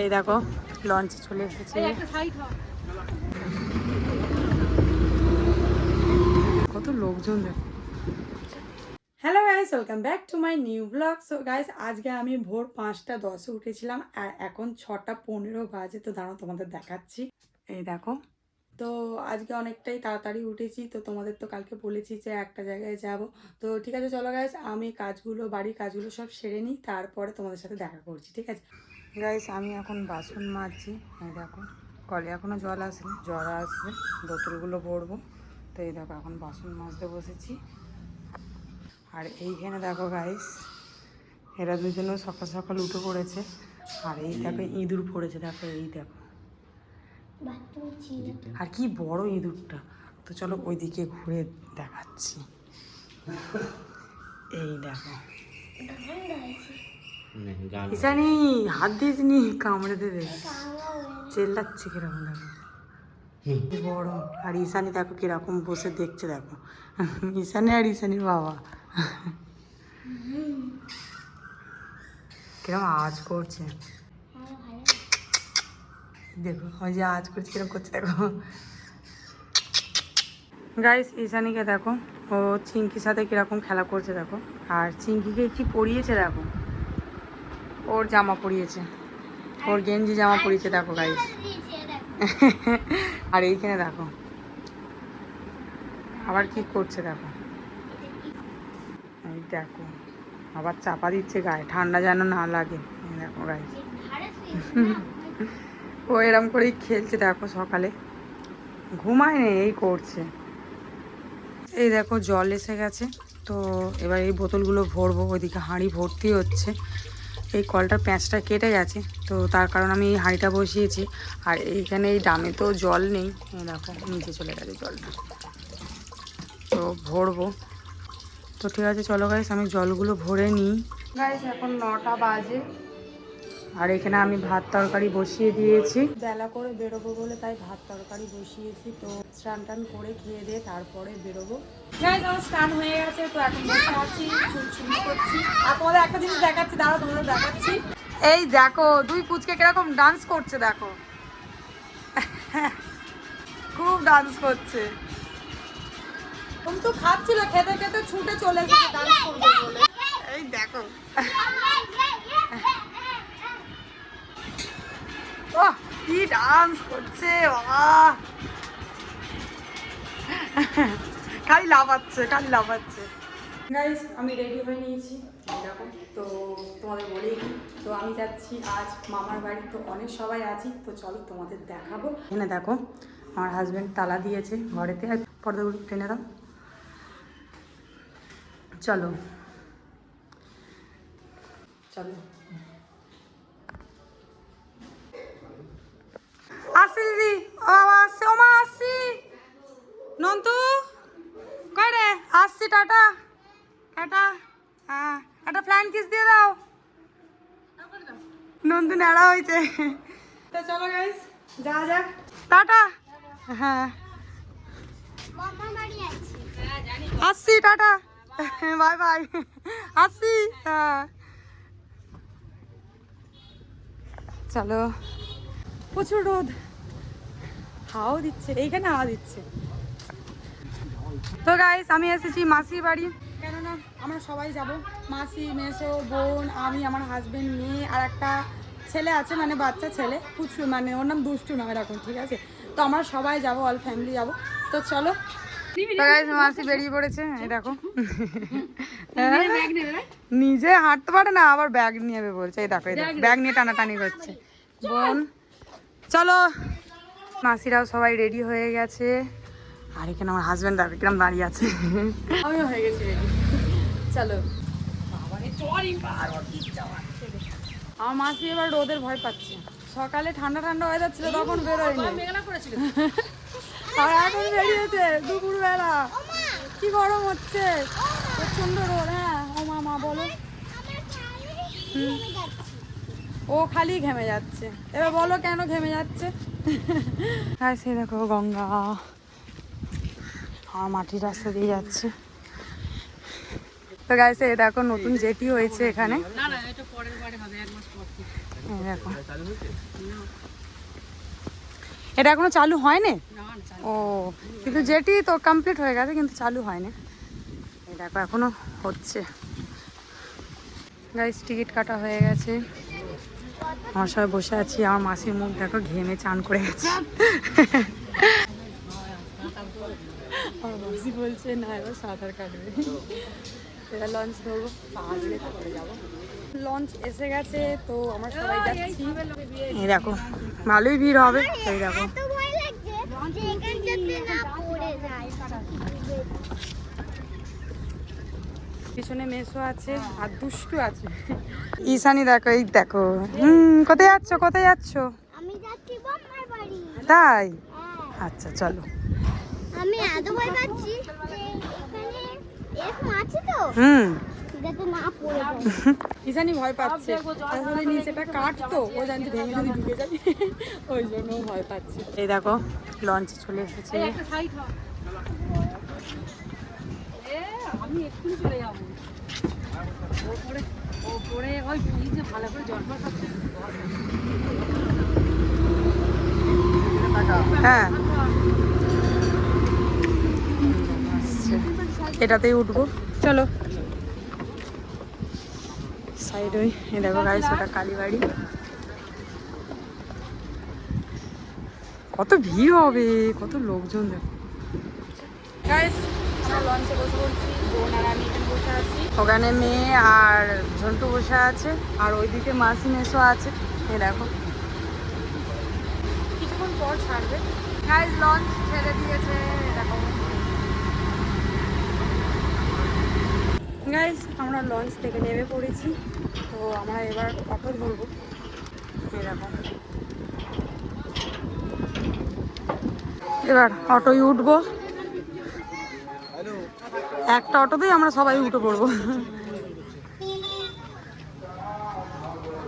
এই দেখো লঞ্চে চলে এসেছে, কত লোকজন দেখো। Hello guys, welcome back to my new blog. So guys, আজকে আমি ভোর 5:10 উঠেছিলাম আর এখন 6:15 বাজে। তো দাঁড়াও তোমাদের দেখাচ্ছি। এই দেখো, তো আজকে অনেকটাই তাড়াতাড়ি উঠেছি। তো তোমাদের তো কালকে বলেছি যে একটা জায়গায় যাব। তো ঠিক আছে, চলো গাইস, আমি কাজগুলো, বাড়ির কাজগুলো সব সেরে নিই, তারপরে তোমাদের সাথে দেখা করছি, ঠিক আছে গাইস। আমি এখন বাসন মাজছি। এই দেখো, কলে এখনও জল আসেনি, জল আসবে, বোতলগুলো ভরবো। তো এই দেখো, এখন বাসন মাজতে বসেছি। আর এইখানে দেখো গাইস, এরা দুজনেও সকাল সকাল উঠে পড়েছে। আর এই দেখো ইঁদুর পড়েছে, দেখো এই দেখো, আর কি বড় ইঁদুরটা। তো চলো ওইদিকে ঘুরে দেখাচ্ছি। এই দেখো, ঈশানি হাত দিস নি, কামড়ে দেবে, চেল্লাচ্ছে কিরকম দেখো, বড়। আর ঈশানি দেখো কিরকম বসে দেখছে, দেখো ঈশানি আর ঈশানির বাবা কিরকম আওয়াজ করছে, দেখো ওই যে আওয়াজ করছে কিরকম করছে দেখো গাইস। ঈশানীকে দেখো, ও চিঙ্কির সাথে কিরকম খেলা করছে দেখো। আর চিঙ্কিকে কি পরিয়েছে দেখো, ওর জামা পরিয়েছে, ওর গেঞ্জি জামা পরিয়েছে দেখো গাইস আর এইখানে দেখো আবার কি করছে দেখো, এই দেখো আবার চাপা দিচ্ছে গায়ে, ঠান্ডা যেন না লাগে। এই দেখো গাইস ও এরম করেই খেলছে দেখো, সকালে ঘুমায় নেই, এই করছে। এই দেখো জল এসে গেছে। তো এবার এই বোতলগুলো ভরবো, ওইদিকে হাঁড়ি ভর্তি হচ্ছে। এই কলটার প্যাঁচটা কেটে গেছে, তো তার কারণ আমি এই হাঁড়িটা বসিয়েছি। আর এইখানে এই ডামে তো জল নেই, এই দেখো নিচে চলে গেছে জলটা, তো ভরবো। তো ঠিক আছে চলো গাইস, আমি জলগুলো ভরে নিই। গাইস এখন 9টা বাজে, আর এখানে আমি ভাত তরকারি বসিয়ে দিয়েছি। বেলা করে বেরোবো বলে তাই ভাত তরকারি বসিয়েছি। তো স্নান টান করে খেয়ে দিয়ে তারপরে বেরোবো। গাইস আমার স্নান হয়ে গেছে, তো এখন বসে আছি, চুল করছি। আর তোমাদের একটা জিনিস দেখাচ্ছি, দাঁড়াও তোমাদের দেখাচ্ছি। এই দেখো দুই পুচকে কিরকম ডান্স করছে দেখো খুব ডান্স করছে। তুমি তো খাচ্ছিল, খেতে খেতে ছুটে চলে গেছে ডান্স করবে বলে। এই দেখো ওহ কি ডান্স করছে বাবা, খালি লাফাচ্ছে, খালি লাফাচ্ছে। গাইস আমি রেডি হয়ে নিয়েছি দেখো। তো তোমাদের বলেই দিই, তো আমি যাচ্ছি আজ মামার বাড়ি। তো অনেক সবাই আছি, তো চলো তোমাদের দেখাবো। এখানে দেখো আমার হাজব্যান্ড তালা দিয়েছে ঘরেতে, আর পর্দাগুলো টেনে দাও, চলো চলো। আসি দিদি, ও আসছে, ও মা আসছি, নন্তু কই রে, আসছি, টাটা টাটা। হ্যাঁ একটা ফ্লাইং কিস দিয়ে দাও, নন্তু নেড়া হয়েছে। তো চলো গাইস যা যাক, টাটা। হ্যাঁ আসছি, টাটা, বাই বাই, আসছি। হ্যাঁ চলো, প্রচুর রোদ, হাওয়া দিচ্ছে, এইখানে হাওয়া দিচ্ছে। তো গাইস আমি এসেছি মাসির বাড়ি, কেননা আমরা সবাই যাব, মাসি, মেসো, বোন, আমি, আমার হাজবেন্ড, মেয়ে আর একটা ছেলে আছে, মানে বাচ্চা ছেলে, পুচু, মানে ওর নাম দুষ্টু নাম এরকম, ঠিক আছে। তো আমরা সবাই যাব, অল ফ্যামিলি যাব। তো চলো। তো গাইস মাসি বেরিয়ে পড়েছে, এই দেখো নিজে হাঁটতে পারে না, আবার ব্যাগ নিয়ে বলছে, এই দেখো ব্যাগ নিয়ে টানাটানি করছে। বোন চলো, মাসিরাও সবাই রেডি হয়ে গেছে। আর এখানে আমার হাজব্যান্ড দেখো কিরম দাঁড়িয়ে আছে, আমিও হয়ে গেছি রেডি, চলো। আমার মাসি এবার রোদের ভয় পাচ্ছে, সকালে ঠান্ডা ঠান্ডা ওয়েদার ছিল তখন বেরোয়নি, আর এখন বেরিয়েছে দুপুরবেলা, কি গরম হচ্ছে, প্রচন্ড রোদ। হ্যাঁ ও মামা বলো, ও খালি ঘেমে যাচ্ছে, এবার বলো কেন ঘেমে যাচ্ছে। হ্যাঁ সে দেখো গঙ্গা, আমার মাটির রাস্তা দিয়ে যাচ্ছে। তো গাইস এই দেখো নতুন জেটি হয়েছে এখানে, এই দেখো, এটা এখনো চালু হয়নি? ও, কিন্তু যেটি তো কমপ্লিট হয়ে গেছে কিন্তু চালু হয়নি। এই দেখো এখনো হচ্ছে। গাইস টিকিট কাটা হয়ে গেছে, আমার সবাই বসে আছি। আমার মাসির মুখ দেখো, ঘেমে চান করে গেছে। আমার মাসি বলছে না এবার সাঁতার কাটবে। এবার লঞ্চ ধরবো, আসলে তারপরে যাবো। লঞ্চ এসে গেছে, তো আমরা সবাই যাচ্ছি। এই দেখো ভালোই ভিড় হবে। এই দেখো পিছনে মেসো আছে আর দুষ্টু আছে। ঈশানি দেখো, এই দেখো। কোথায় যাচ্ছ, কোথায় যাচ্ছ? আমি যাচ্ছি বোম্মার বাড়ি। তাই? আচ্ছা চলো। আমি এত ভয় পাচ্ছি যে এখানে এরকম আছে তো, যাতে না পড়ে যায়। ঈশানি ভয় পাচ্ছে, আসলে নিচেটা কাঠ তো, ও জানছে ভেঙে যদি ঢুকে যায়, ওই জন্য ভয় পাচ্ছে। এই দেখো লঞ্চে চলে এসেছে। আমি এক্ষুনি চলে যাবো ওপরে, ওপরে ওই ব্রিজে ভালো করে জল খাচ্ছে। হ্যাঁ এটাতেই উঠবো, চলো। সাইড ওই দেখো গাইস, ওটা কালীবাড়ি। কত ভিড় হবে, কত লোকজন দেখো। গাইস আমরা লঞ্চে বসে বলছি, বোন আর আমি এখানে বসে আছি। ওখানে মেয়ে আর ঝন্টু বসে আছে, আর ওইদিকে মাসি মেসো আছে। এই দেখো কিছুক্ষণ পর ছাড়বে। গাইস লঞ্চ ছেড়ে দিয়েছে, দেখো। গাইস আমরা লঞ্চ থেকে নেমে পড়েছি, তো আমরা এবার অটো ধরবো। এই দেখো এবার অটোয় উঠবো, একটা অটোতেই আমরা সবাই উঠে পড়বো।